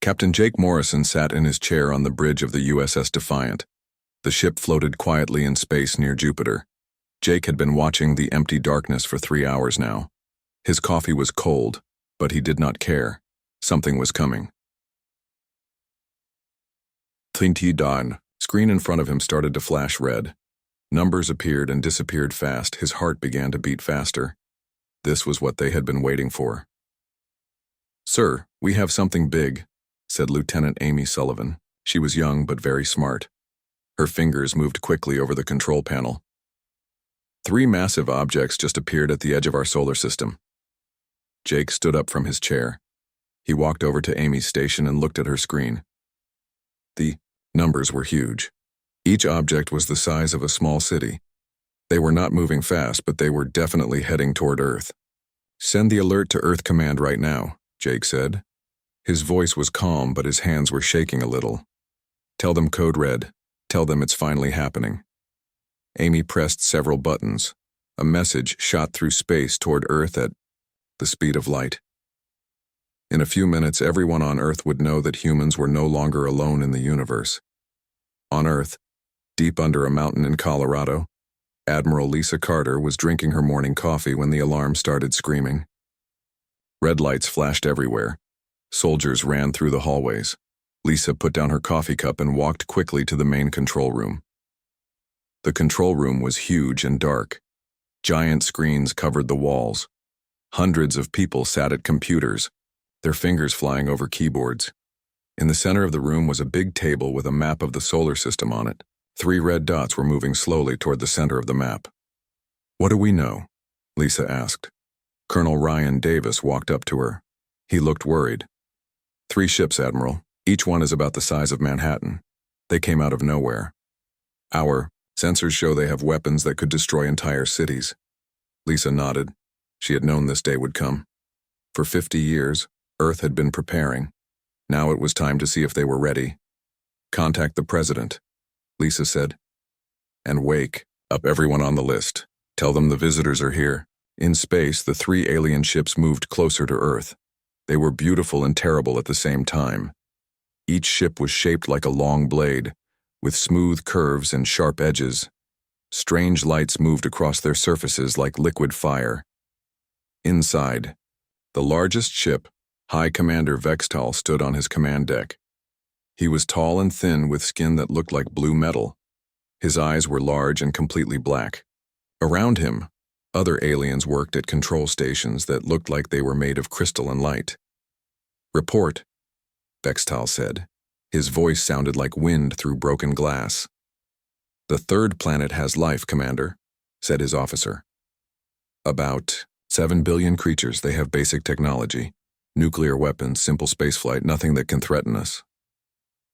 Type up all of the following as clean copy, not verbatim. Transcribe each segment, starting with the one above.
Captain Jake Morrison sat in his chair on the bridge of the USS Defiant. The ship floated quietly in space near Jupiter. Jake had been watching the empty darkness for 3 hours now. His coffee was cold, but he did not care. Something was coming. Tlinty dawn. Screen in front of him started to flash red. Numbers appeared and disappeared fast. His heart began to beat faster. This was what they had been waiting for. "Sir, we have something big," said Lieutenant Amy Sullivan. She was young but very smart. Her fingers moved quickly over the control panel. 3 massive objects just appeared at the edge of our solar system. Jake stood up from his chair. He walked over to Amy's station and looked at her screen. The numbers were huge. Each object was the size of a small city. They were not moving fast, but they were definitely heading toward Earth. "Send the alert to Earth Command right now," Jake said. His voice was calm, but his hands were shaking a little. "Tell them code red. Tell them it's finally happening." Amy pressed several buttons. A message shot through space toward Earth at the speed of light. In a few minutes, everyone on Earth would know that humans were no longer alone in the universe. On Earth, deep under a mountain in Colorado, Admiral Lisa Carter was drinking her morning coffee when the alarm started screaming. Red lights flashed everywhere. Soldiers ran through the hallways. Lisa put down her coffee cup and walked quickly to the main control room. The control room was huge and dark. Giant screens covered the walls. Hundreds of people sat at computers, their fingers flying over keyboards. In the center of the room was a big table with a map of the solar system on it. 3 red dots were moving slowly toward the center of the map. "What do we know?" Lisa asked. Colonel Ryan Davis walked up to her. He looked worried. 3 ships, Admiral. Each one is about the size of Manhattan. They came out of nowhere. Our sensors show they have weapons that could destroy entire cities. Lisa nodded. She had known this day would come. For 50 years, Earth had been preparing. Now it was time to see if they were ready. "Contact the President," Lisa said. "And wake up everyone on the list. Tell them the visitors are here." In space, the 3 alien ships moved closer to Earth. They were beautiful and terrible at the same time. Each ship was shaped like a long blade, with smooth curves and sharp edges. Strange lights moved across their surfaces like liquid fire. Inside, the largest ship, High Commander Vextal, stood on his command deck. He was tall and thin with skin that looked like blue metal. His eyes were large and completely black. Around him, other aliens worked at control stations that looked like they were made of crystal and light. "Report," Vextal said. His voice sounded like wind through broken glass. "The 3rd planet has life, Commander," said his officer. "About 7 billion creatures. They have basic technology. Nuclear weapons, simple spaceflight, nothing that can threaten us."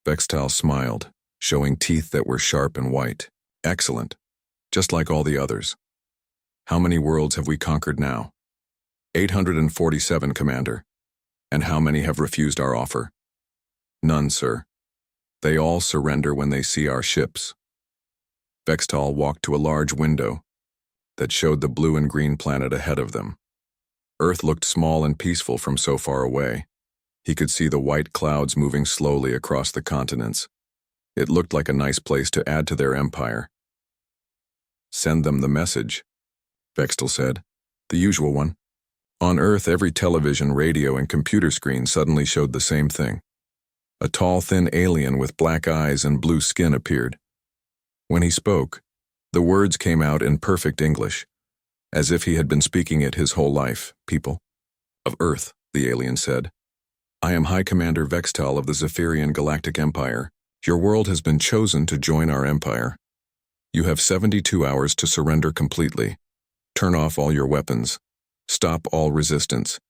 Vextal smiled, showing teeth that were sharp and white. "Excellent. Just like all the others. How many worlds have we conquered now?" 847, Commander. "And how many have refused our offer?" "None, sir. They all surrender when they see our ships." Vextal walked to a large window that showed the blue and green planet ahead of them. Earth looked small and peaceful from so far away. He could see the white clouds moving slowly across the continents. It looked like a nice place to add to their empire. "Send them the message," Vextal said. "The usual one." On Earth, every television, radio, and computer screen suddenly showed the same thing. A tall, thin alien with black eyes and blue skin appeared. When he spoke, the words came out in perfect English, as if he had been speaking it his whole life. "People of Earth," the alien said. "I am High Commander Vextal of the Zephyrian Galactic Empire. Your world has been chosen to join our empire. You have 72 hours to surrender completely. Turn off all your weapons. Stop all resistance.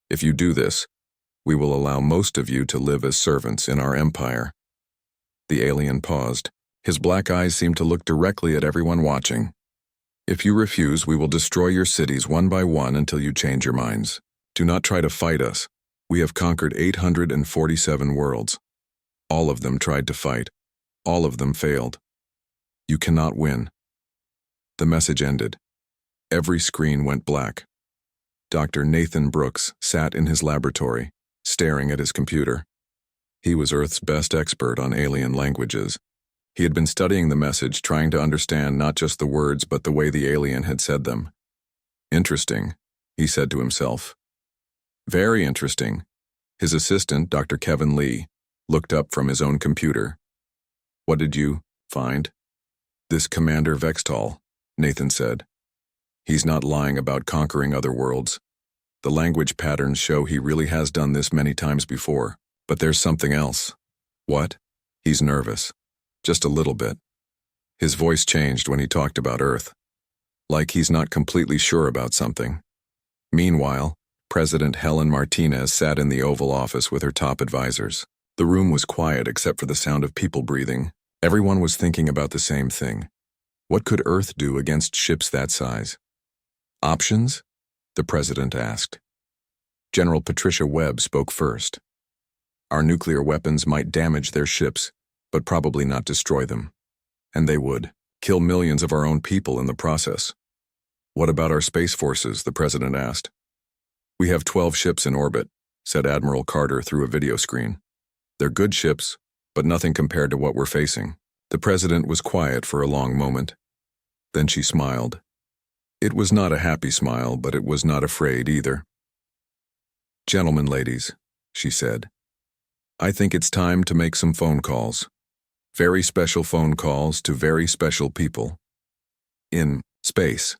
If you do this, we will allow most of you to live as servants in our empire." The alien paused. His black eyes seemed to look directly at everyone watching. "If you refuse, we will destroy your cities one by one until you change your minds. Do not try to fight us. We have conquered 847 worlds. All of them tried to fight. All of them failed. You cannot win." The message ended. Every screen went black. Dr. Nathan Brooks sat in his laboratory, staring at his computer. He was Earth's best expert on alien languages. He had been studying the message, trying to understand not just the words but the way the alien had said them. Interesting, he said to himself. Very interesting. His assistant, Dr. Kevin Lee, looked up from his own computer. What did you find? This Commander Vextal, Nathan said. He's not lying about conquering other worlds. The language patterns show he really has done this many times before. But there's something else. What? He's nervous. Just a little bit. His voice changed when he talked about Earth. Like he's not completely sure about something. Meanwhile, President Helen Martinez sat in the Oval Office with her top advisors. The room was quiet except for the sound of people breathing. Everyone was thinking about the same thing. What could Earth do against ships that size? Options? The president asked. General Patricia Webb spoke first. Our nuclear weapons might damage their ships, but probably not destroy them. And they would kill millions of our own people in the process. What about our space forces? The president asked. We have 12 ships in orbit, said Admiral Carter through a video screen. They're good ships, but nothing compared to what we're facing. The president was quiet for a long moment. Then she smiled. It was not a happy smile, but it was not afraid either. Gentlemen, ladies, she said. I think it's time to make some phone calls. Very special phone calls to very special people. In space.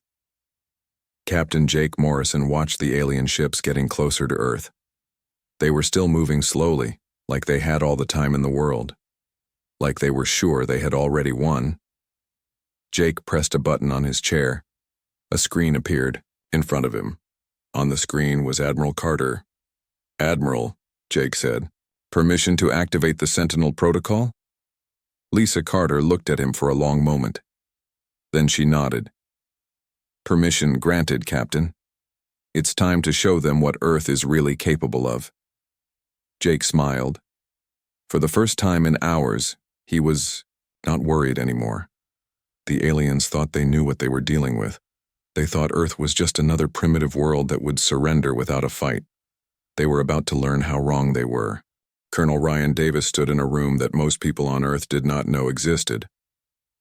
Captain Jake Morrison watched the alien ships getting closer to Earth. They were still moving slowly, like they had all the time in the world. Like they were sure they had already won. Jake pressed a button on his chair. A screen appeared in front of him. On the screen was Admiral Carter. Admiral, Jake said. Permission to activate the Sentinel protocol? Lisa Carter looked at him for a long moment. Then she nodded. Permission granted, Captain. It's time to show them what Earth is really capable of. Jake smiled. For the first time in hours, he was not worried anymore. The aliens thought they knew what they were dealing with. They thought Earth was just another primitive world that would surrender without a fight. They were about to learn how wrong they were. Colonel Ryan Davis stood in a room that most people on Earth did not know existed.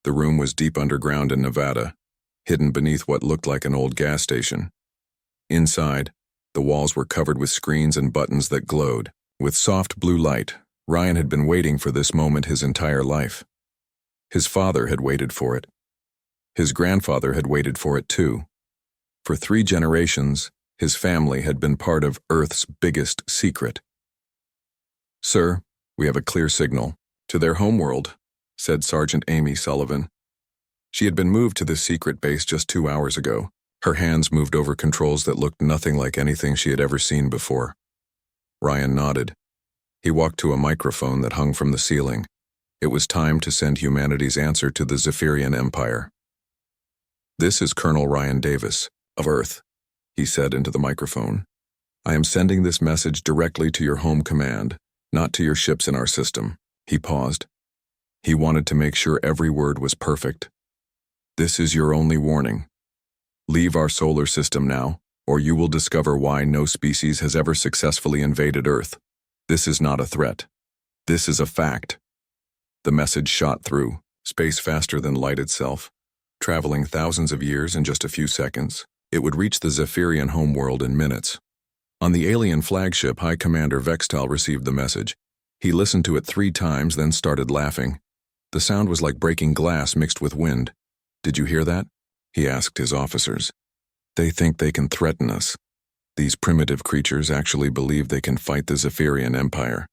The room was deep underground in Nevada, hidden beneath what looked like an old gas station. Inside, the walls were covered with screens and buttons that glowed. With soft blue light, Ryan had been waiting for this moment his entire life. His father had waited for it. His grandfather had waited for it too. For 3 generations, his family had been part of Earth's biggest secret. Sir, we have a clear signal. To their homeworld, said Sergeant Amy Sullivan. She had been moved to this secret base just 2 hours ago. Her hands moved over controls that looked nothing like anything she had ever seen before. Ryan nodded. He walked to a microphone that hung from the ceiling. It was time to send humanity's answer to the Zephyrian Empire. This is Colonel Ryan Davis, of Earth, he said into the microphone. I am sending this message directly to your home command, not to your ships in our system. He paused. He wanted to make sure every word was perfect. This is your only warning. Leave our solar system now, or you will discover why no species has ever successfully invaded Earth. This is not a threat. This is a fact. The message shot through space faster than light itself, traveling thousands of years in just a few seconds. It would reach the Zephyrian homeworld in minutes. On the alien flagship, High Commander Vextal received the message. He listened to it 3 times, then started laughing. The sound was like breaking glass mixed with wind. Did you hear that? He asked his officers. They think they can threaten us. These primitive creatures actually believe they can fight the Zephyrian Empire.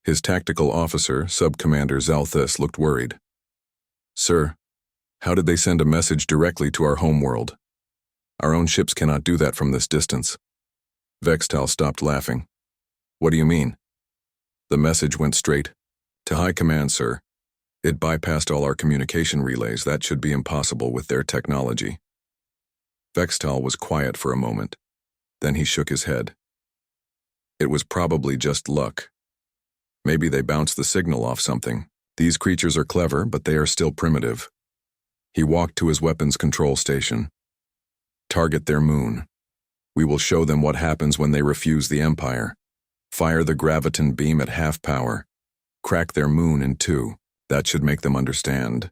His tactical officer, Sub-Commander Zalthus, looked worried. Sir, how did they send a message directly to our homeworld? Our own ships cannot do that from this distance. Vextal stopped laughing. What do you mean? The message went straight to High Command, sir. It bypassed all our communication relays. That should be impossible with their technology. Vextal was quiet for a moment. Then he shook his head. It was probably just luck. Maybe they bounced the signal off something. These creatures are clever, but they are still primitive. He walked to his weapons control station. Target their moon. We will show them what happens when they refuse the Empire. Fire the graviton beam at half power. Crack their moon in two. That should make them understand.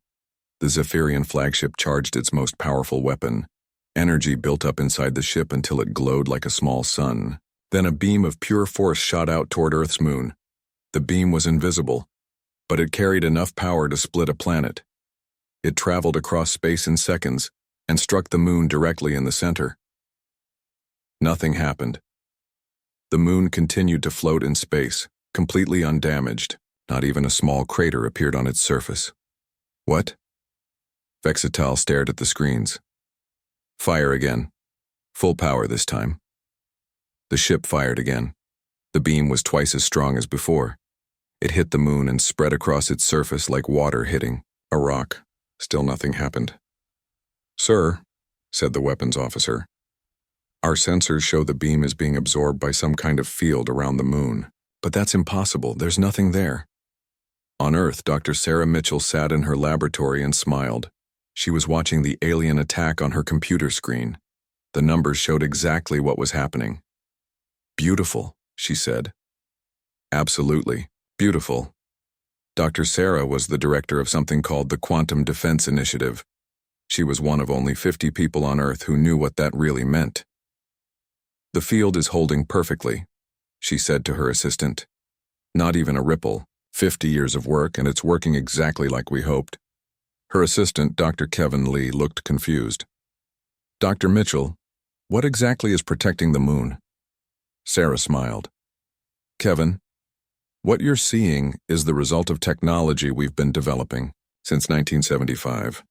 The Zephyrian flagship charged its most powerful weapon. Energy built up inside the ship until it glowed like a small sun. Then a beam of pure force shot out toward Earth's moon. The beam was invisible, but it carried enough power to split a planet. It traveled across space in seconds and struck the moon directly in the center. Nothing happened. The moon continued to float in space, completely undamaged. Not even a small crater appeared on its surface. What? Vexital stared at the screens. Fire again. Full power this time. The ship fired again. The beam was twice as strong as before. It hit the moon and spread across its surface like water hitting a rock. Still nothing happened. Sir, said the weapons officer, our sensors show the beam is being absorbed by some kind of field around the moon. But that's impossible. There's nothing there. On Earth, Dr. Sarah Mitchell sat in her laboratory and smiled. She was watching the alien attack on her computer screen. The numbers showed exactly what was happening. Beautiful, she said. Absolutely, beautiful. Dr. Sarah was the director of something called the Quantum Defense Initiative. She was one of only 50 people on Earth who knew what that really meant. The field is holding perfectly, she said to her assistant. Not even a ripple. 50 years of work, and it's working exactly like we hoped. Her assistant, Dr. Kevin Lee, looked confused. Dr. Mitchell, what exactly is protecting the moon? Sarah smiled. Kevin, what you're seeing is the result of technology we've been developing since 1975.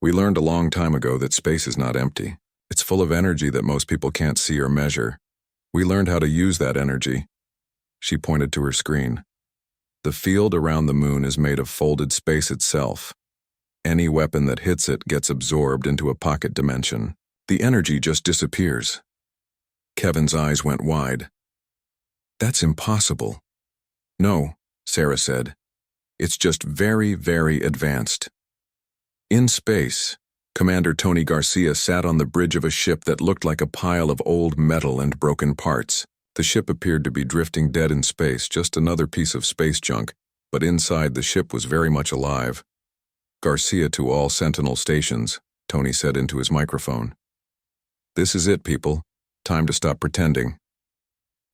We learned a long time ago that space is not empty. It's full of energy that most people can't see or measure. We learned how to use that energy. She pointed to her screen. The field around the moon is made of folded space itself. Any weapon that hits it gets absorbed into a pocket dimension. The energy just disappears. Kevin's eyes went wide. That's impossible. No, Sarah said. It's just very, very advanced. In space, Commander Tony Garcia sat on the bridge of a ship that looked like a pile of old metal and broken parts. The ship appeared to be drifting dead in space, just another piece of space junk, but inside the ship was very much alive. Garcia to all Sentinel stations, Tony said into his microphone. This is it, people. Time to stop pretending.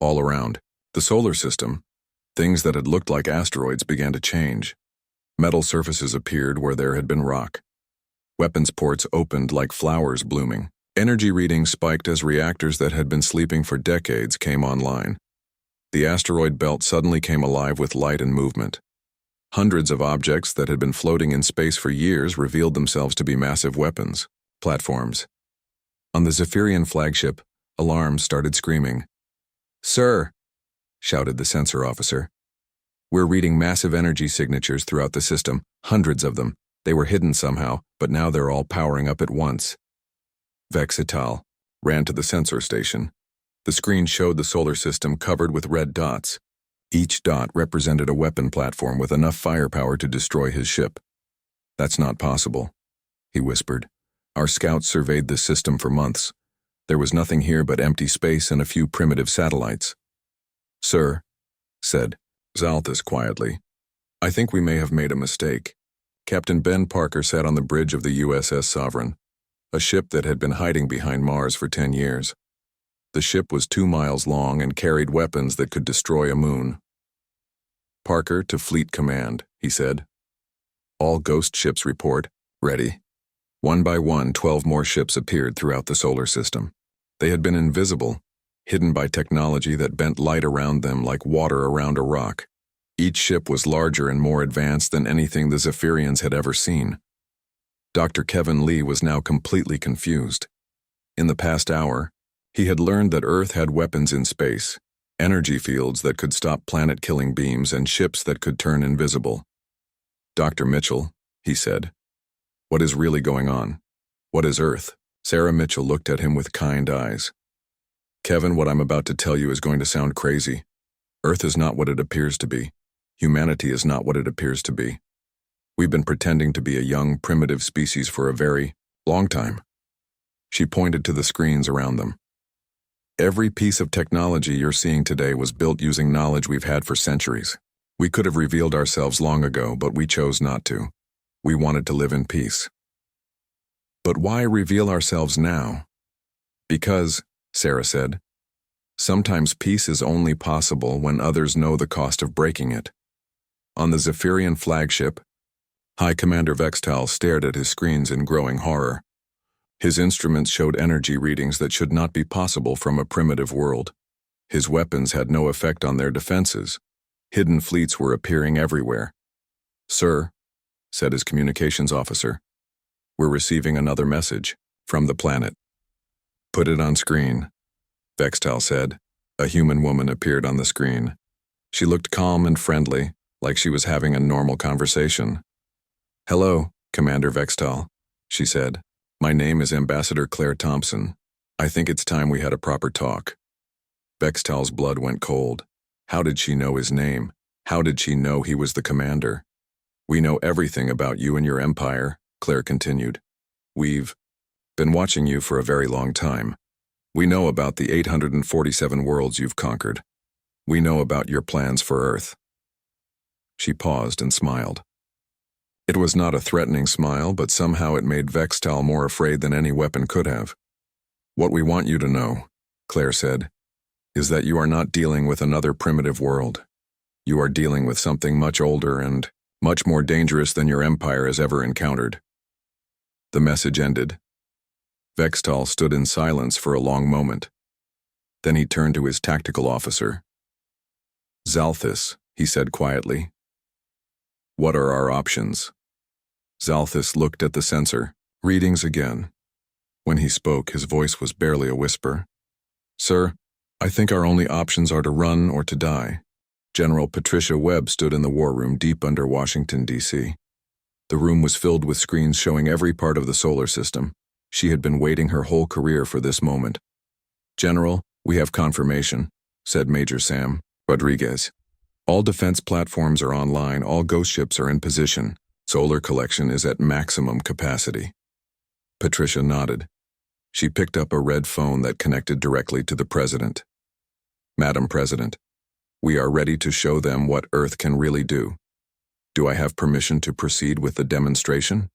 All around, the solar system, things that had looked like asteroids began to change. Metal surfaces appeared where there had been rock. Weapons ports opened like flowers blooming. Energy readings spiked as reactors that had been sleeping for decades came online. The asteroid belt suddenly came alive with light and movement. Hundreds of objects that had been floating in space for years revealed themselves to be massive weapons, platforms. On the Zephyrian flagship, alarms started screaming. Sir, shouted the sensor officer. We're reading massive energy signatures throughout the system, hundreds of them. They were hidden somehow, but now they're all powering up at once. Vexital ran to the sensor station. The screen showed the solar system covered with red dots. Each dot represented a weapon platform with enough firepower to destroy his ship. That's not possible, he whispered. Our scouts surveyed the system for months. There was nothing here but empty space and a few primitive satellites. Sir, said Zalthus quietly, I think we may have made a mistake. Captain Ben Parker sat on the bridge of the USS Sovereign, a ship that had been hiding behind Mars for 10 years. The ship was 2 miles long and carried weapons that could destroy a moon. Parker to Fleet Command, he said. All ghost ships report, ready. One by one, 12 more ships appeared throughout the solar system. They had been invisible, hidden by technology that bent light around them like water around a rock. Each ship was larger and more advanced than anything the Zephyrians had ever seen. Dr. Kevin Lee was now completely confused. In the past hour, he had learned that Earth had weapons in space, energy fields that could stop planet-killing beams and ships that could turn invisible. Dr. Mitchell, he said, what is really going on? What is Earth? Sarah Mitchell looked at him with kind eyes. Kevin, what I'm about to tell you is going to sound crazy. Earth is not what it appears to be. Humanity is not what it appears to be. We've been pretending to be a young, primitive species for a very long time. She pointed to the screens around them. Every piece of technology you're seeing today was built using knowledge we've had for centuries. We could have revealed ourselves long ago, but we chose not to. We wanted to live in peace. But why reveal ourselves now? Because, Sarah said, sometimes peace is only possible when others know the cost of breaking it. On the Zephyrian flagship, High Commander Vextal stared at his screens in growing horror. His instruments showed energy readings that should not be possible from a primitive world. His weapons had no effect on their defenses. Hidden fleets were appearing everywhere. "Sir," said his communications officer, "we're receiving another message from the planet." "Put it on screen," Vextal said. A human woman appeared on the screen. She looked calm and friendly, like she was having a normal conversation. "Hello, Commander Vextal," she said. "My name is Ambassador Claire Thompson. I think it's time we had a proper talk." Vextal's blood went cold. How did she know his name? How did she know he was the commander? "We know everything about you and your empire," Claire continued. "We've been watching you for a very long time. We know about the 847 worlds you've conquered. We know about your plans for Earth." She paused and smiled. It was not a threatening smile, but somehow it made Vextal more afraid than any weapon could have. "What we want you to know," Claire said, "is that you are not dealing with another primitive world. You are dealing with something much older and much more dangerous than your empire has ever encountered." The message ended. Vextal stood in silence for a long moment. Then he turned to his tactical officer. "Zalthis," he said quietly. "What are our options?" Zalthis looked at the sensor. Readings again. When he spoke, his voice was barely a whisper. "Sir, I think our only options are to run or to die." General Patricia Webb stood in the war room deep under Washington, D.C. The room was filled with screens showing every part of the solar system. She had been waiting her whole career for this moment. "General, we have confirmation," said Major Sam Rodriguez. "All defense platforms are online, all ghost ships are in position. Solar collection is at maximum capacity." Patricia nodded. She picked up a red phone that connected directly to the President. "Madam President, we are ready to show them what Earth can really do. Do I have permission to proceed with the demonstration?"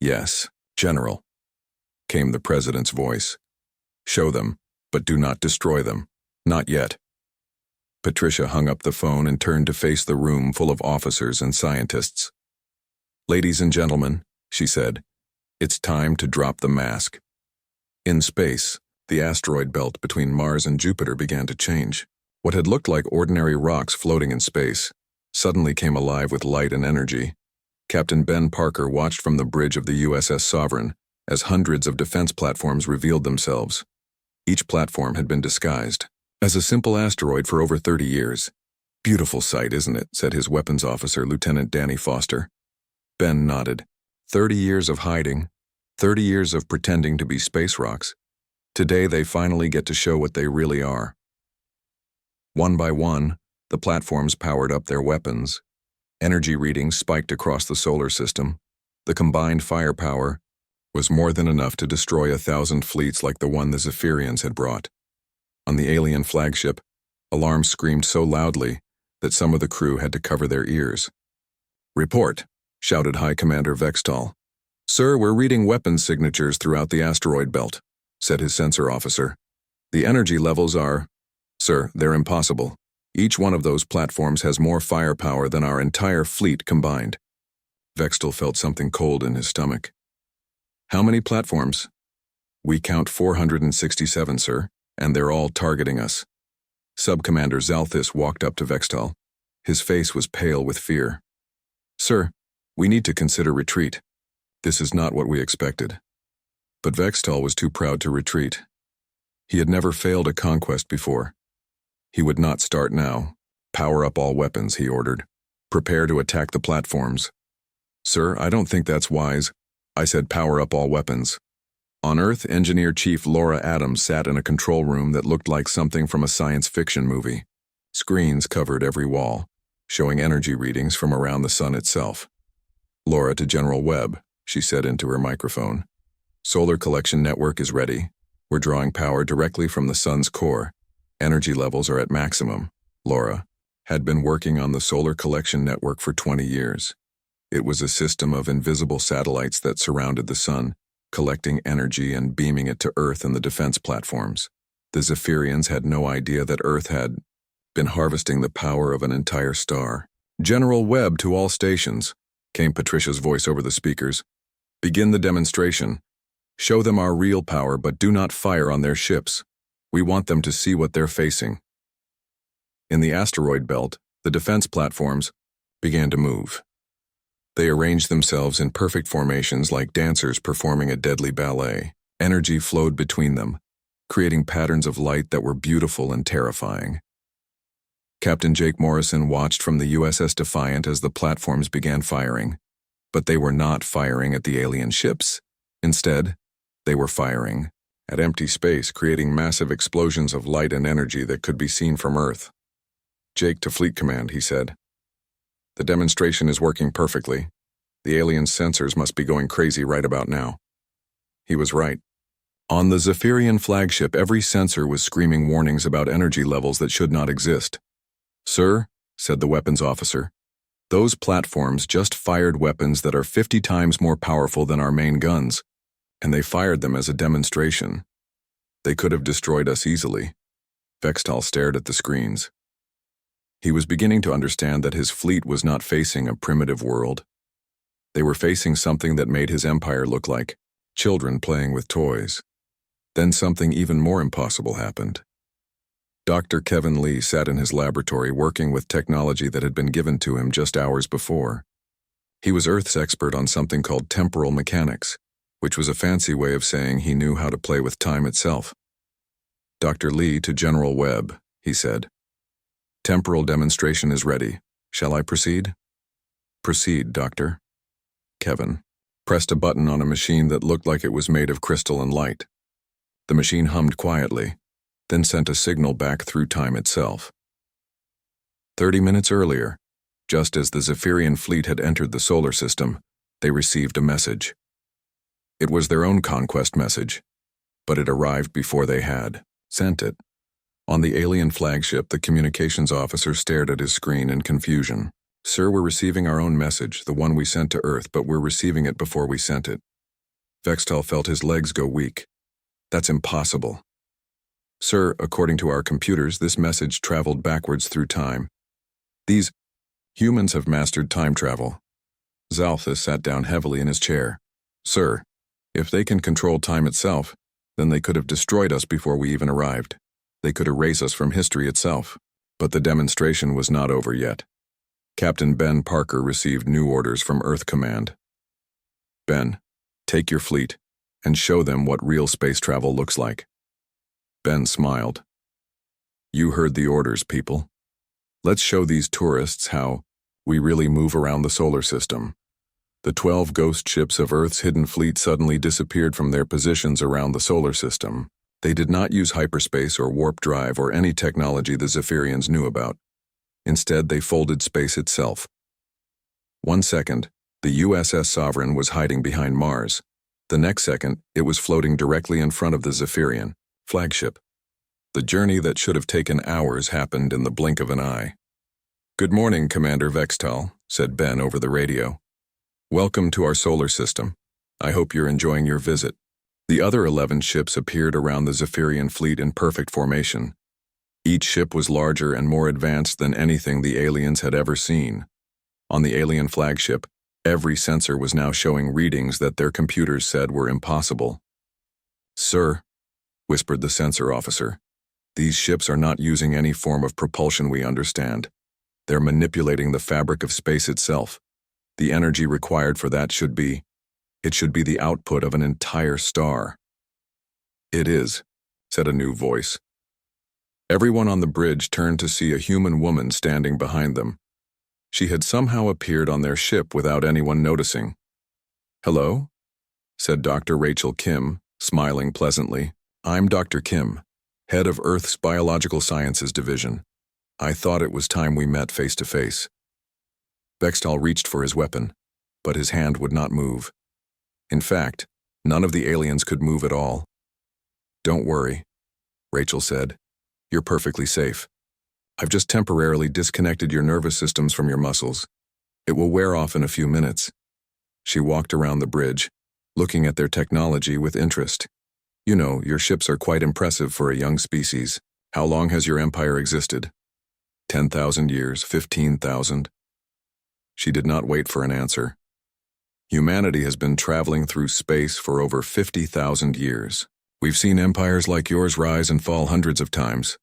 "Yes, General," came the President's voice. "Show them, but do not destroy them. Not yet." Patricia hung up the phone and turned to face the room full of officers and scientists. "Ladies and gentlemen," she said, "it's time to drop the mask." In space, the asteroid belt between Mars and Jupiter began to change. What had looked like ordinary rocks floating in space suddenly came alive with light and energy. Captain Ben Parker watched from the bridge of the USS Sovereign as hundreds of defense platforms revealed themselves. Each platform had been disguised as a simple asteroid for over 30 years. "Beautiful sight, isn't it?" said his weapons officer, Lieutenant Danny Foster. Ben nodded. 30 years of hiding, 30 years of pretending to be space rocks. Today they finally get to show what they really are. One by one, the platforms powered up their weapons. Energy readings spiked across the solar system. The combined firepower was more than enough to destroy 1,000 fleets like the one the Zephyrians had brought. On the alien flagship, alarms screamed so loudly that some of the crew had to cover their ears. "Report," shouted High Commander Vextal. "Sir, we're reading weapons signatures throughout the asteroid belt," said his sensor officer. "The energy levels are... Sir, they're impossible. Each one of those platforms has more firepower than our entire fleet combined." Vextal felt something cold in his stomach. "How many platforms?" "We count 467, sir, and they're all targeting us." Sub-Commander Zalthis walked up to Vextal. His face was pale with fear. "Sir, we need to consider retreat. This is not what we expected." But Vextal was too proud to retreat. He had never failed a conquest before. He would not start now. "Power up all weapons," he ordered. "Prepare to attack the platforms." "Sir, I don't think that's wise." "I said power up all weapons." On Earth, Engineer Chief Laura Adams sat in a control room that looked like something from a science fiction movie. Screens covered every wall, showing energy readings from around the sun itself. "Laura to General Webb," she said into her microphone. "Solar collection network is ready. We're drawing power directly from the sun's core. Energy levels are at maximum. Laura, had been working on the Solar Collection Network for 20 years. It was a system of invisible satellites that surrounded the sun, collecting energy and beaming it to Earth and the defense platforms. The Zephyrians had no idea that Earth had been harvesting the power of an entire star. "General Webb to all stations," came Patricia's voice over the speakers. "Begin the demonstration. Show them our real power, but do not fire on their ships. We want them to see what they're facing." In the asteroid belt, the defense platforms began to move. They arranged themselves in perfect formations like dancers performing a deadly ballet. Energy flowed between them, creating patterns of light that were beautiful and terrifying. Captain Jake Morrison watched from the USS Defiant as the platforms began firing. But they were not firing at the alien ships. Instead, they were firing at empty space, creating massive explosions of light and energy that could be seen from Earth. "Jake to Fleet Command," he said. "The demonstration is working perfectly. The alien sensors must be going crazy right about now." He was right. On the Zephyrian flagship, every sensor was screaming warnings about energy levels that should not exist. "Sir," said the weapons officer, "those platforms just fired weapons that are 50 times more powerful than our main guns, and they fired them as a demonstration. They could have destroyed us easily." Vextal stared at the screens. He was beginning to understand that his fleet was not facing a primitive world. They were facing something that made his empire look like children playing with toys. Then something even more impossible happened. Dr. Kevin Lee sat in his laboratory working with technology that had been given to him just hours before. He was Earth's expert on something called temporal mechanics, which was a fancy way of saying he knew how to play with time itself. "Dr. Lee to General Webb," he said. "Temporal demonstration is ready. Shall I proceed?" "Proceed, Doctor." Kevin pressed a button on a machine that looked like it was made of crystal and light. The machine hummed quietly, then sent a signal back through time itself. 30 minutes earlier, just as the Zephyrian fleet had entered the solar system, they received a message. It was their own conquest message, but it arrived before they had sent it. On the alien flagship, the communications officer stared at his screen in confusion. "Sir, we're receiving our own message, the one we sent to Earth, but we're receiving it before we sent it." Vextal felt his legs go weak. "That's impossible." "Sir, according to our computers, this message traveled backwards through time. These humans have mastered time travel." Zalthus sat down heavily in his chair. "Sir, if they can control time itself, then they could have destroyed us before we even arrived. They could erase us from history itself." But the demonstration was not over yet. Captain Ben Parker received new orders from Earth Command. "Ben, take your fleet and show them what real space travel looks like." Ben smiled. "You heard the orders, people. Let's show these tourists how we really move around the solar system." The 12 ghost ships of Earth's hidden fleet suddenly disappeared from their positions around the solar system. They did not use hyperspace or warp drive or any technology the Zephyrians knew about. Instead, they folded space itself. 1 second, the USS Sovereign was hiding behind Mars. The next second, it was floating directly in front of the Zephyrian flagship. The journey that should have taken hours happened in the blink of an eye. "Good morning, Commander Vextal," said Ben over the radio. "Welcome to our solar system. I hope you're enjoying your visit." The other 11 ships appeared around the Zephyrian fleet in perfect formation. Each ship was larger and more advanced than anything the aliens had ever seen. On the alien flagship, every sensor was now showing readings that their computers said were impossible. "Sir," whispered the sensor officer, "these ships are not using any form of propulsion we understand. They're manipulating the fabric of space itself. The energy required for that should be the output of an entire star." "It is," said a new voice. Everyone on the bridge turned to see a human woman standing behind them. She had somehow appeared on their ship without anyone noticing. "Hello?" said Dr. Rachel Kim, smiling pleasantly. "I'm Dr. Kim, head of Earth's Biological Sciences Division. I thought it was time we met face to face." Vextal reached for his weapon, but his hand would not move. In fact, none of the aliens could move at all. "Don't worry," Rachel said. "You're perfectly safe. I've just temporarily disconnected your nervous systems from your muscles. It will wear off in a few minutes." She walked around the bridge, looking at their technology with interest. "You know, your ships are quite impressive for a young species. How long has your empire existed? 10,000 years, 15,000? She did not wait for an answer. "Humanity has been traveling through space for over 50,000 years. We've seen empires like yours rise and fall hundreds of times.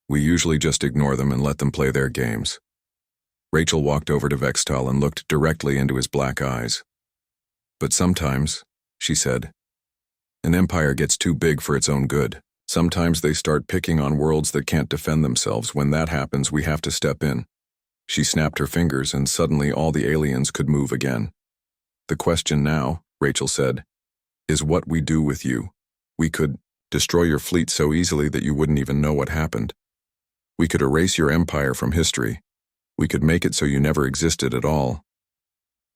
We usually just ignore them and let them play their games." Rachel walked over to Vextal and looked directly into his black eyes. "But sometimes," she said, "an empire gets too big for its own good. Sometimes they start picking on worlds that can't defend themselves. When that happens, we have to step in." She snapped her fingers and suddenly all the aliens could move again. "The question now," Rachel said, "is what we do with you. We could destroy your fleet so easily that you wouldn't even know what happened. We could erase your empire from history. We could make it so you never existed at all."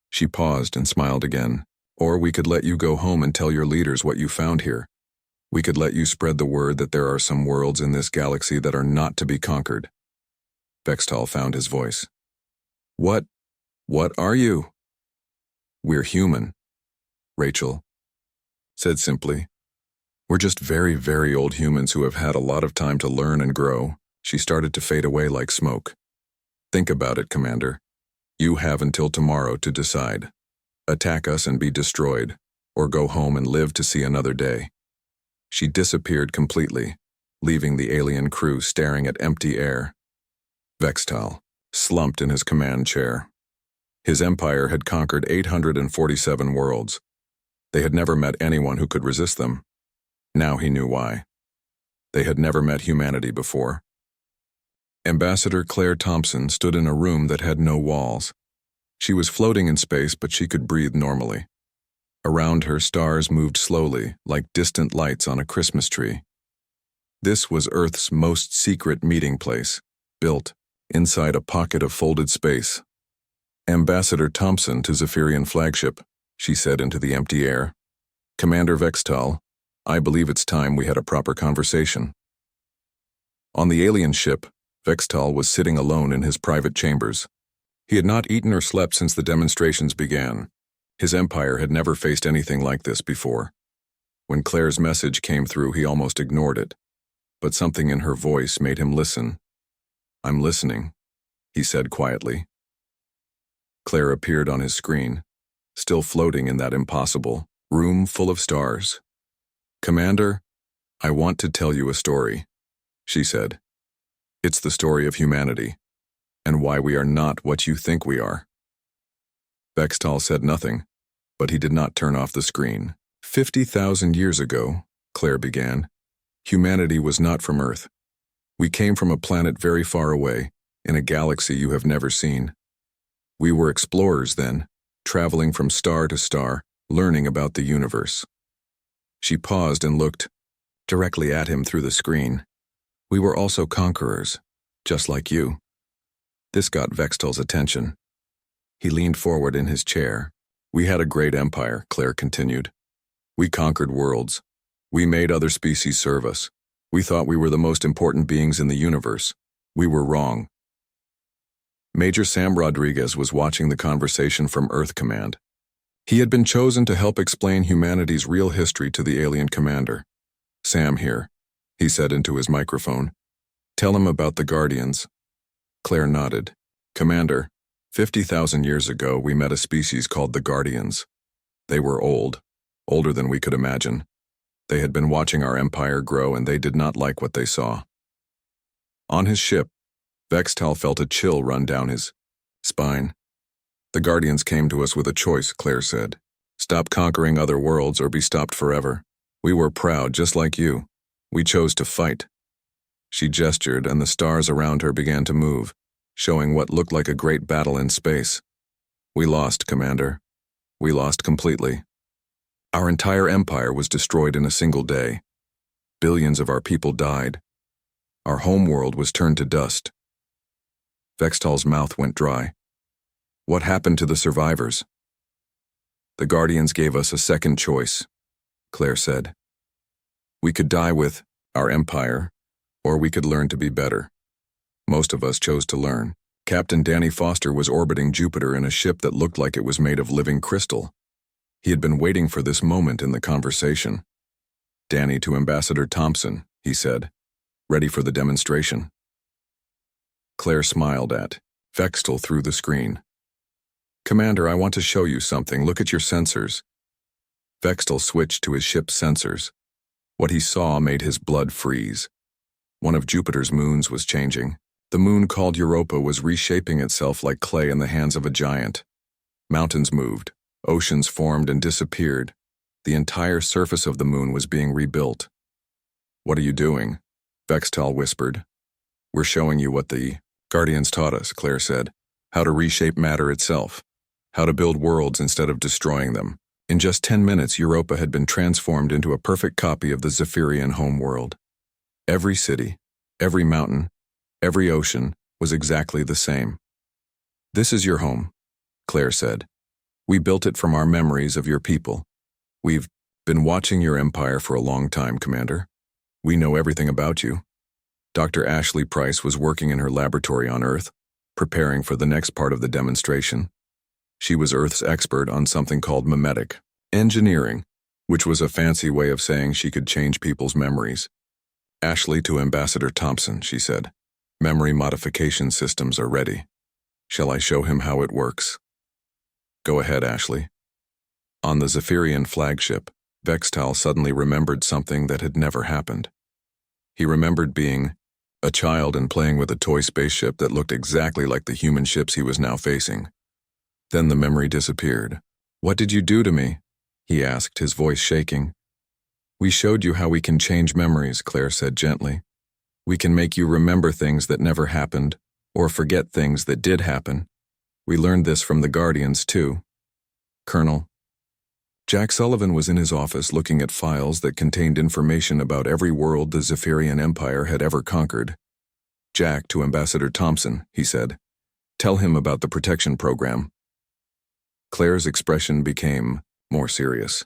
She paused and smiled again. "Or we could let you go home and tell your leaders what you found here. We could let you spread the word that there are some worlds in this galaxy that are not to be conquered." Vextal found his voice. What are you?" "We're human," Rachel said simply. "We're just very, very old humans who have had a lot of time to learn and grow." She started to fade away like smoke. "Think about it, Commander. You have until tomorrow to decide. Attack us and be destroyed, or go home and live to see another day." She disappeared completely, leaving the alien crew staring at empty air. Vextal slumped in his command chair. His empire had conquered 847 worlds. They had never met anyone who could resist them. Now he knew why. They had never met humanity before. Ambassador Claire Thompson stood in a room that had no walls. She was floating in space, but she could breathe normally. Around her, stars moved slowly, like distant lights on a Christmas tree. This was Earth's most secret meeting place, built inside a pocket of folded space. "Ambassador Thompson to Zephyrian flagship," she said into the empty air. "Commander Vextal, I believe it's time we had a proper conversation." On the alien ship, Vextal was sitting alone in his private chambers. He had not eaten or slept since the demonstrations began. His empire had never faced anything like this before. When Claire's message came through, he almost ignored it. But something in her voice made him listen. "I'm listening," he said quietly. Claire appeared on his screen, still floating in that impossible room full of stars. "Commander, I want to tell you a story," she said. "It's the story of humanity, and why we are not what you think we are." Vextal said nothing, but he did not turn off the screen. 50,000 years ago, Claire began, humanity was not from Earth. We came from a planet very far away, in a galaxy you have never seen. We were explorers then, traveling from star to star, learning about the universe. She paused and looked directly at him through the screen. "We were also conquerors, just like you." This got Vextal's attention. He leaned forward in his chair. "We had a great empire," Claire continued. "We conquered worlds. We made other species serve us. We thought we were the most important beings in the universe. We were wrong." Major Sam Rodriguez was watching the conversation from Earth Command. He had been chosen to help explain humanity's real history to the alien commander. "Sam here," he said into his microphone. "Tell him about the Guardians." Claire nodded. "Commander, 50,000 years ago we met a species called the Guardians. They were old, older than we could imagine. They had been watching our empire grow and they did not like what they saw." On his ship, Vextal felt a chill run down his spine. "The Guardians came to us with a choice," Claire said. "Stop conquering other worlds or be stopped forever. We were proud, just like you. We chose to fight." She gestured and the stars around her began to move, showing what looked like a great battle in space. "We lost, Commander. We lost completely. Our entire empire was destroyed in a single day. Billions of our people died. Our homeworld was turned to dust." Vextal's mouth went dry. "What happened to the survivors?" "The Guardians gave us a second choice," Claire said. "We could die with our empire, or we could learn to be better. Most of us chose to learn. Captain Danny Foster was orbiting Jupiter in a ship that looked like it was made of living crystal. He had been waiting for this moment in the conversation. "Danny to Ambassador Thompson," he said. "Ready for the demonstration?" Claire smiled at Vextel through the screen. "Commander, I want to show you something. Look at your sensors." Vextel switched to his ship's sensors. What he saw made his blood freeze. One of Jupiter's moons was changing. The moon called Europa was reshaping itself like clay in the hands of a giant. Mountains moved, oceans formed and disappeared. The entire surface of the moon was being rebuilt. "What are you doing?" Vextel whispered. "We're showing you what the Guardians taught us," Claire said. "How to reshape matter itself. How to build worlds instead of destroying them." In just 10 minutes, Europa had been transformed into a perfect copy of the Zephyrian homeworld. Every city, every mountain, every ocean was exactly the same. "This is your home," Claire said. "We built it from our memories of your people. We've been watching your empire for a long time, Commander. We know everything about you." Dr. Ashley Price was working in her laboratory on Earth, preparing for the next part of the demonstration. She was Earth's expert on something called memetic engineering, which was a fancy way of saying she could change people's memories. "Ashley to Ambassador Thompson," she said. "Memory modification systems are ready. Shall I show him how it works?" "Go ahead, Ashley." On the Zephyrian flagship, Vextel suddenly remembered something that had never happened. He remembered being a child and playing with a toy spaceship that looked exactly like the human ships he was now facing. Then the memory disappeared. "What did you do to me?" he asked, his voice shaking. "We showed you how we can change memories," Claire said gently. "We can make you remember things that never happened, or forget things that did happen. We learned this from the Guardians, too." "Colonel." Jack Sullivan was in his office looking at files that contained information about every world the Zephyrian Empire had ever conquered. "Jack to Ambassador Thompson," he said. "Tell him about the protection program." Claire's expression became more serious.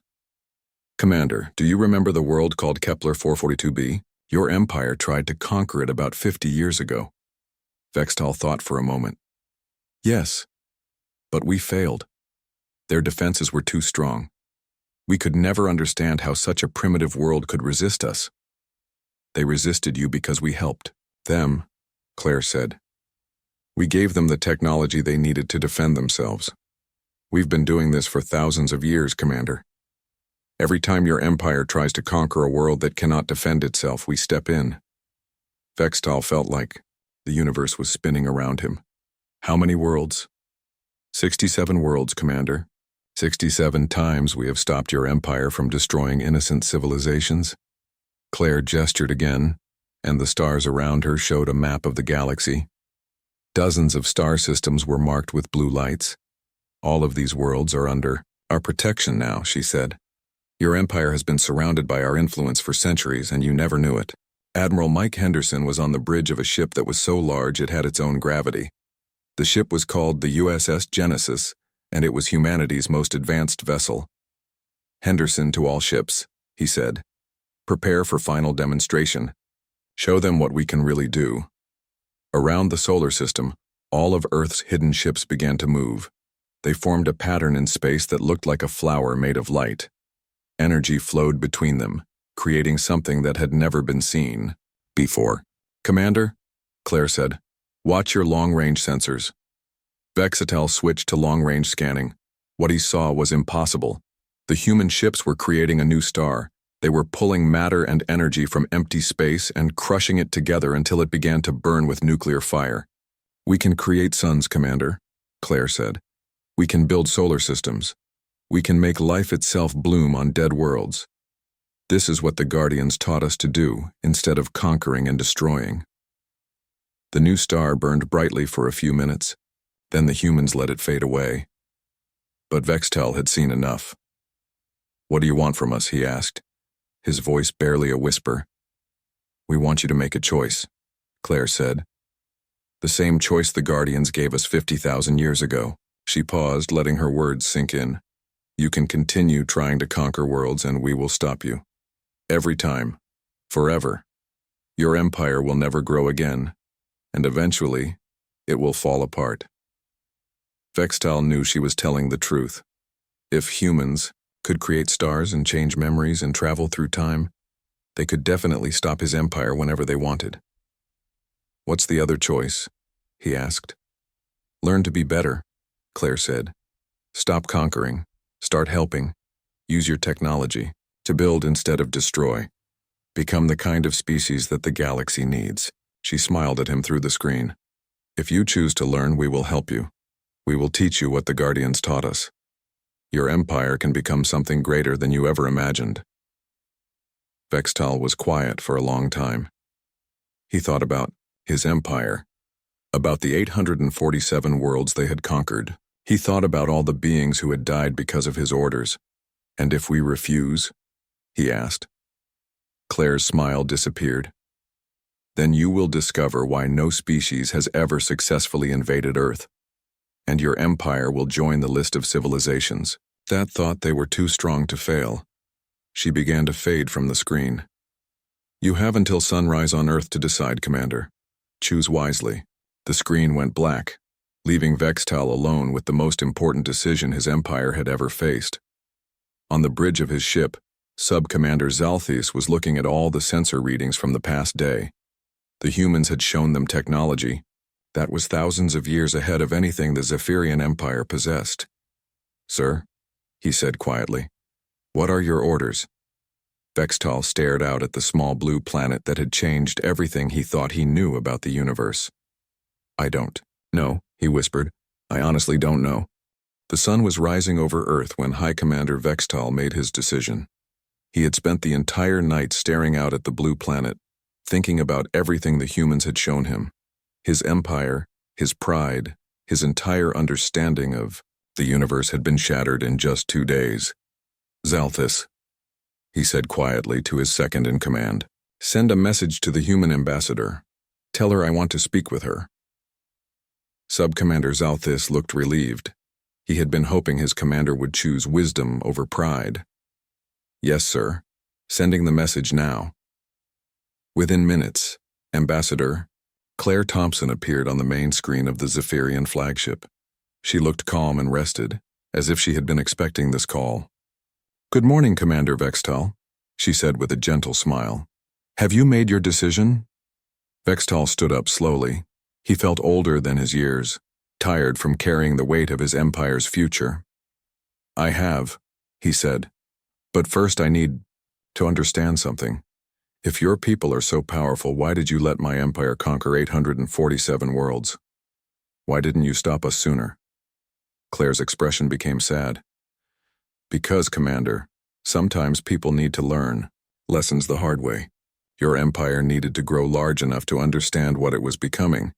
"Commander, do you remember the world called Kepler 442b? Your empire tried to conquer it about 50 years ago." Vextel thought for a moment. "Yes, but we failed. Their defenses were too strong. We could never understand how such a primitive world could resist us." "They resisted you because we helped them," Claire said. "We gave them the technology they needed to defend themselves. We've been doing this for thousands of years, Commander. Every time your empire tries to conquer a world that cannot defend itself, we step in." Vextel felt like the universe was spinning around him. "How many worlds?" 67 worlds, Commander. 67 times we have stopped your empire from destroying innocent civilizations." Claire gestured again, and the stars around her showed a map of the galaxy. Dozens of star systems were marked with blue lights. "All of these worlds are under our protection now," she said. "Your empire has been surrounded by our influence for centuries, and you never knew it." Admiral Mike Henderson was on the bridge of a ship that was so large it had its own gravity. The ship was called the USS Genesis, and it was humanity's most advanced vessel. "Henderson to all ships," he said. "Prepare for final demonstration. Show them what we can really do." Around the solar system, all of Earth's hidden ships began to move. They formed a pattern in space that looked like a flower made of light. Energy flowed between them, creating something that had never been seen before. "Commander," Claire said, "watch your long-range sensors." Vextel switched to long-range scanning. What he saw was impossible. The human ships were creating a new star. They were pulling matter and energy from empty space and crushing it together until it began to burn with nuclear fire. "We can create suns, Commander," Claire said. "We can build solar systems. We can make life itself bloom on dead worlds. This is what the Guardians taught us to do, instead of conquering and destroying." The new star burned brightly for a few minutes. Then the humans let it fade away. But Vextel had seen enough. "What do you want from us?" he asked, his voice barely a whisper. "We want you to make a choice," Claire said. "The same choice the Guardians gave us 50,000 years ago." She paused, letting her words sink in. "You can continue trying to conquer worlds and we will stop you. Every time. Forever. Your empire will never grow again. and eventually, it will fall apart. Vextal knew she was telling the truth. If humans could create stars and change memories and travel through time, they could definitely stop his empire whenever they wanted. "What's the other choice?" he asked. "Learn to be better," Claire said. "Stop conquering. Start helping. Use your technology to build instead of destroy. Become the kind of species that the galaxy needs." She smiled at him through the screen. "If you choose to learn, we will help you. We will teach you what the Guardians taught us. Your empire can become something greater than you ever imagined." Vextal was quiet for a long time. He thought about his empire, about the 847 worlds they had conquered. He thought about all the beings who had died because of his orders. "And if we refuse?" he asked. Claire's smile disappeared. "Then you will discover why no species has ever successfully invaded Earth, and your empire will join the list of civilizations that thought they were too strong to fail." She began to fade from the screen. "You have until sunrise on Earth to decide, Commander. Choose wisely." The screen went black, leaving Vextal alone with the most important decision his empire had ever faced. On the bridge of his ship, Sub-Commander Zalthis was looking at all the sensor readings from the past day. The humans had shown them technology that was thousands of years ahead of anything the Zephyrian Empire possessed. "Sir," he said quietly, "what are your orders?" Vextal stared out at the small blue planet that had changed everything he thought he knew about the universe. "I don't know," he whispered. "I honestly don't know." The sun was rising over Earth when High Commander Vextal made his decision. He had spent the entire night staring out at the blue planet, thinking about everything the humans had shown him. His empire, his pride, his entire understanding of the universe had been shattered in just 2 days. "Zalthis," he said quietly to his second-in-command, "send a message to the human ambassador. Tell her I want to speak with her." Sub-Commander Zalthis looked relieved. He had been hoping his commander would choose wisdom over pride. "Yes, sir. Sending the message now." Within minutes, Ambassador Claire Thompson appeared on the main screen of the Zephyrian flagship. She looked calm and rested, as if she had been expecting this call. "Good morning, Commander Vextal," she said with a gentle smile. "Have you made your decision?" Vextal stood up slowly. He felt older than his years, tired from carrying the weight of his empire's future. "I have," he said. "But first I need to understand something. If your people are so powerful, why did you let my empire conquer 847 worlds? Why didn't you stop us sooner?" Claire's expression became sad. "Because, Commander, sometimes people need to learn lessons the hard way. Your empire needed to grow large enough to understand what it was becoming,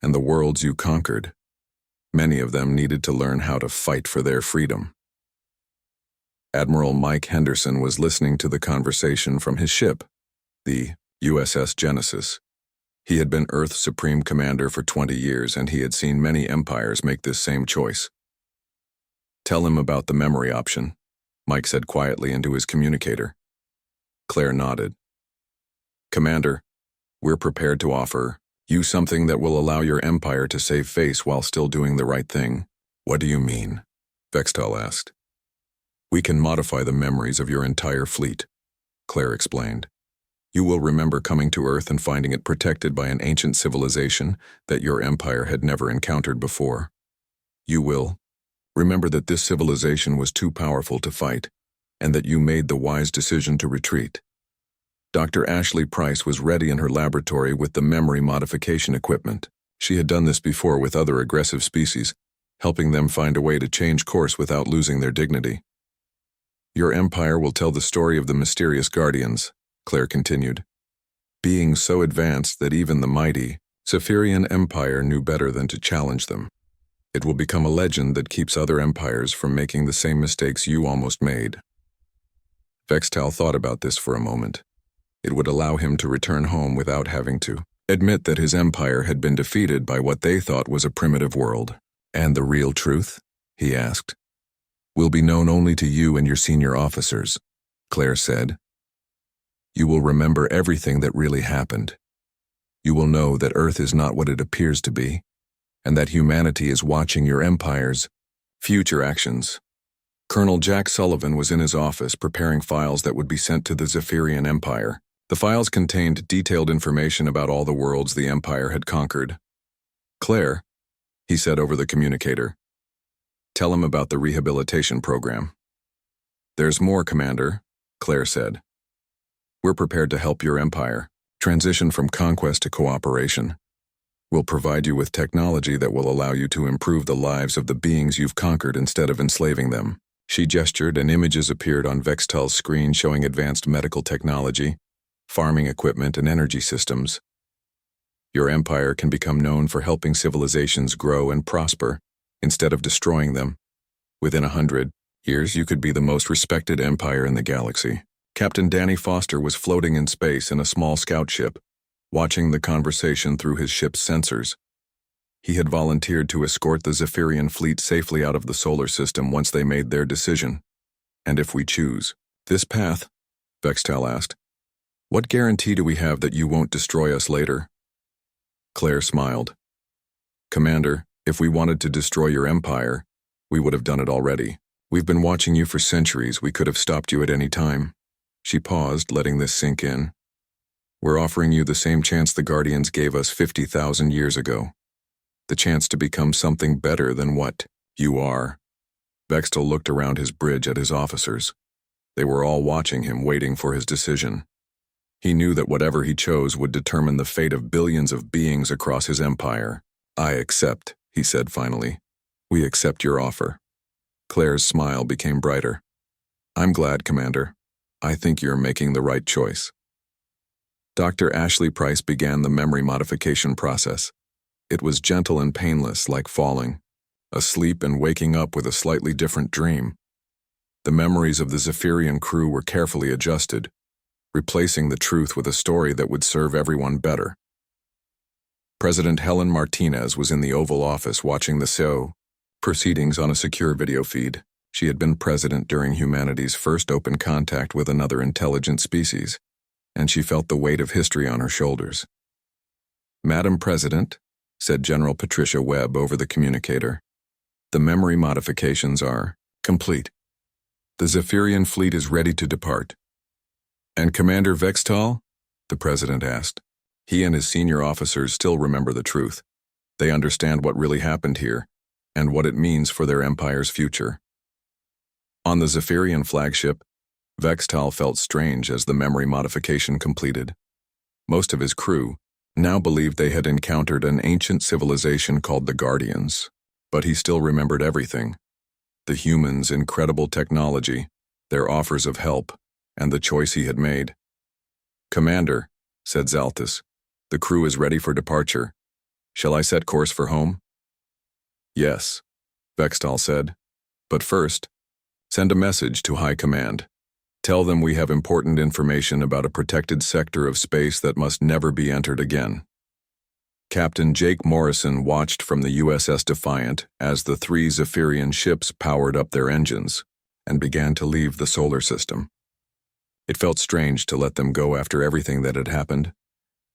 and the worlds you conquered, many of them needed to learn how to fight for their freedom." Admiral Mike Henderson was listening to the conversation from his ship, the USS Genesis. He had been Earth's Supreme Commander for 20 years, and he had seen many empires make this same choice. "Tell him about the memory option," Mike said quietly into his communicator. Claire nodded. "Commander, we're prepared to offer you something that will allow your empire to save face while still doing the right thing." "What do you mean?" Vextal asked. "We can modify the memories of your entire fleet," Claire explained. "You will remember coming to Earth and finding it protected by an ancient civilization that your empire had never encountered before. You will remember that this civilization was too powerful to fight, and that you made the wise decision to retreat. Dr. Ashley Price was ready in her laboratory with the memory modification equipment. She had done this before with other aggressive species, helping them find a way to change course without losing their dignity. Your empire will tell the story of the mysterious guardians," Claire continued, "being so advanced that even the mighty Zephyrian Empire knew better than to challenge them. It will become a legend that keeps other empires from making the same mistakes you almost made." Vextal thought about this for a moment. It would allow him to return home without having to admit that his empire had been defeated by what they thought was a primitive world. "And the real truth?" he asked. "Will be known only to you and your senior officers," Claire said. "You will remember everything that really happened. You will know that Earth is not what it appears to be, and that humanity is watching your empire's future actions. Colonel Jack Sullivan was in his office preparing files that would be sent to the Zephyrian Empire. The files contained detailed information about all the worlds the Empire had conquered. "Claire," he said over the communicator, "tell him about the rehabilitation program." "There's more, Commander," Claire said. "We're prepared to help your Empire transition from conquest to cooperation. We'll provide you with technology that will allow you to improve the lives of the beings you've conquered instead of enslaving them." She gestured, and images appeared on Vextel's screen showing advanced medical technology, farming equipment, and energy systems. Your empire can become known for helping civilizations grow and prosper instead of destroying them. Within 100 years, you could be the most respected empire in the galaxy. Captain Danny Foster was floating in space in a small scout ship, watching the conversation through his ship's sensors. He had volunteered to escort the Zephyrian fleet safely out of the solar system once they made their decision. "And if we choose this path," Vextel asked, "what guarantee do we have that you won't destroy us later?" Claire smiled. "Commander, if we wanted to destroy your empire, we would have done it already. We've been watching you for centuries. We could have stopped you at any time." She paused, letting this sink in. "We're offering you the same chance the Guardians gave us 50,000 years ago. The chance to become something better than what you are." Vextel looked around his bridge at his officers. They were all watching him, waiting for his decision. He knew that whatever he chose would determine the fate of billions of beings across his empire. "I accept," he said finally. "We accept your offer." Claire's smile became brighter. "I'm glad, Commander. I think you're making the right choice." Dr. Ashley Price began the memory modification process. It was gentle and painless, like falling, asleep and waking up with a slightly different dream. The memories of the Zephyrian crew were carefully adjusted, replacing the truth with a story that would serve everyone better. President Helen Martinez was in the Oval Office watching the show proceedings on a secure video feed. She had been president during humanity's first open contact with another intelligent species, and she felt the weight of history on her shoulders. "Madam President," said General Patricia Webb over the communicator, "the memory modifications are complete. The Zephyrian fleet is ready to depart." "And Commander Vextal?" the president asked. He and his senior officers still remember the truth. They understand what really happened here, and what it means for their empire's future. On the Zephyrian flagship, Vextal felt strange as the memory modification completed. Most of his crew now believed they had encountered an ancient civilization called the Guardians, but he still remembered everything: the humans' incredible technology, their offers of help, and the choice he had made. "Commander," said Zaltis, "the crew is ready for departure. Shall I set course for home?" "Yes," Vextal said. "But first, send a message to High Command. Tell them we have important information about a protected sector of space that must never be entered again." Captain Jake Morrison watched from the USS Defiant as the 3 Zephyrian ships powered up their engines and began to leave the solar system. It felt strange to let them go after everything that had happened.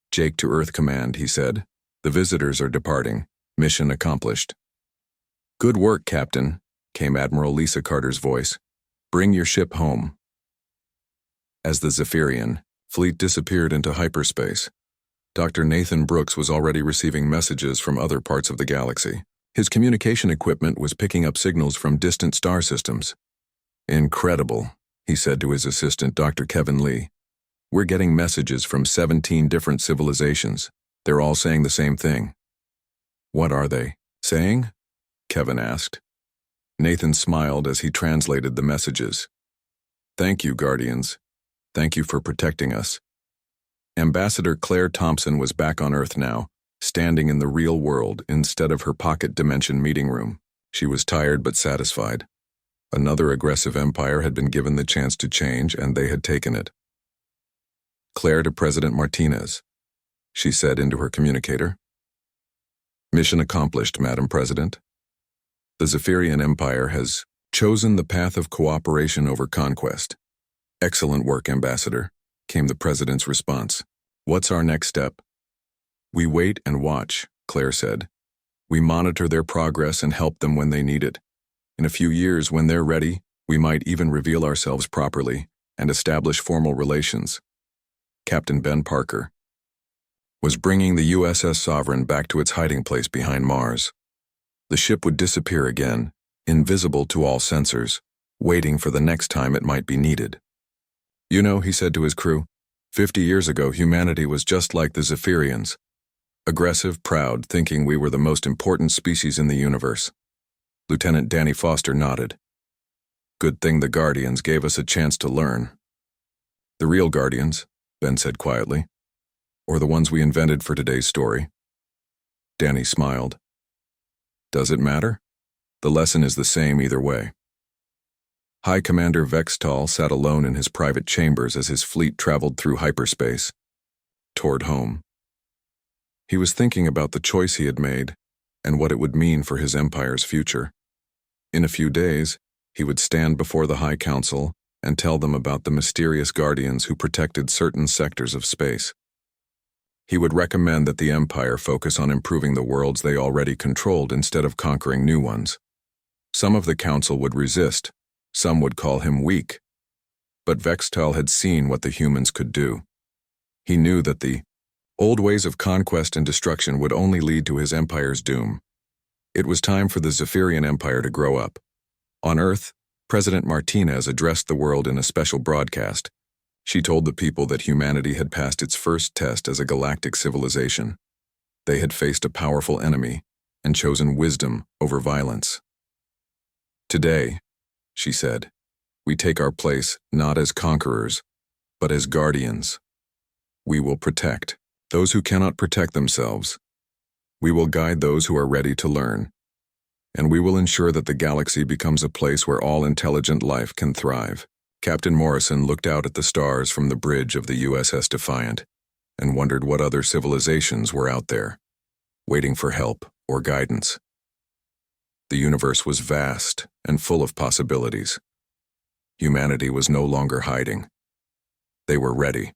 "Jake to Earth Command," he said. "The visitors are departing. Mission accomplished." "Good work, Captain," came Admiral Lisa Carter's voice. "Bring your ship home." As the Zephyrian fleet disappeared into hyperspace, Dr. Nathan Brooks was already receiving messages from other parts of the galaxy. His communication equipment was picking up signals from distant star systems. "Incredible," he said to his assistant, Dr. Kevin Lee. "We're getting messages from 17 different civilizations. They're all saying the same thing." "What are they saying?" Kevin asked. Nathan smiled as he translated the messages. "Thank you, Guardians. Thank you for protecting us." Ambassador Claire Thompson was back on Earth now, standing in the real world instead of her pocket dimension meeting room. She was tired but satisfied. Another aggressive empire had been given the chance to change, and they had taken it. "Claire to President Martinez," she said into her communicator. "Mission accomplished, Madam President. The Zephyrian Empire has chosen the path of cooperation over conquest." "Excellent work, Ambassador," came the President's response. "What's our next step?" "We wait and watch," Claire said. "We monitor their progress and help them when they need it. In a few years, when they're ready, we might even reveal ourselves properly and establish formal relations." Captain Ben Parker was bringing the USS Sovereign back to its hiding place behind Mars. The ship would disappear again, invisible to all sensors, waiting for the next time it might be needed. "You know," he said to his crew, 50 years ago humanity was just like the Zephyrians. Aggressive, proud, thinking we were the most important species in the universe." Lieutenant Danny Foster nodded. "Good thing the Guardians gave us a chance to learn." "The real Guardians," Ben said quietly. "Or the ones we invented for today's story?" Danny smiled. "Does it matter? The lesson is the same either way." High Commander Vextal sat alone in his private chambers as his fleet traveled through hyperspace, toward home. He was thinking about the choice he had made and what it would mean for his empire's future. In a few days, he would stand before the High Council and tell them about the mysterious guardians who protected certain sectors of space. He would recommend that the Empire focus on improving the worlds they already controlled instead of conquering new ones. Some of the Council would resist, some would call him weak. But Vextal had seen what the humans could do. He knew that the old ways of conquest and destruction would only lead to his empire's doom. It was time for the Zephyrian Empire to grow up. On Earth, President Martinez addressed the world in a special broadcast. She told the people that humanity had passed its first test as a galactic civilization. They had faced a powerful enemy and chosen wisdom over violence. "Today," she said, "we take our place not as conquerors, but as guardians. We will protect those who cannot protect themselves. We will guide those who are ready to learn. And we will ensure that the galaxy becomes a place where all intelligent life can thrive." Captain Morrison looked out at the stars from the bridge of the USS Defiant and wondered what other civilizations were out there, waiting for help or guidance. The universe was vast and full of possibilities. Humanity was no longer hiding. They were ready.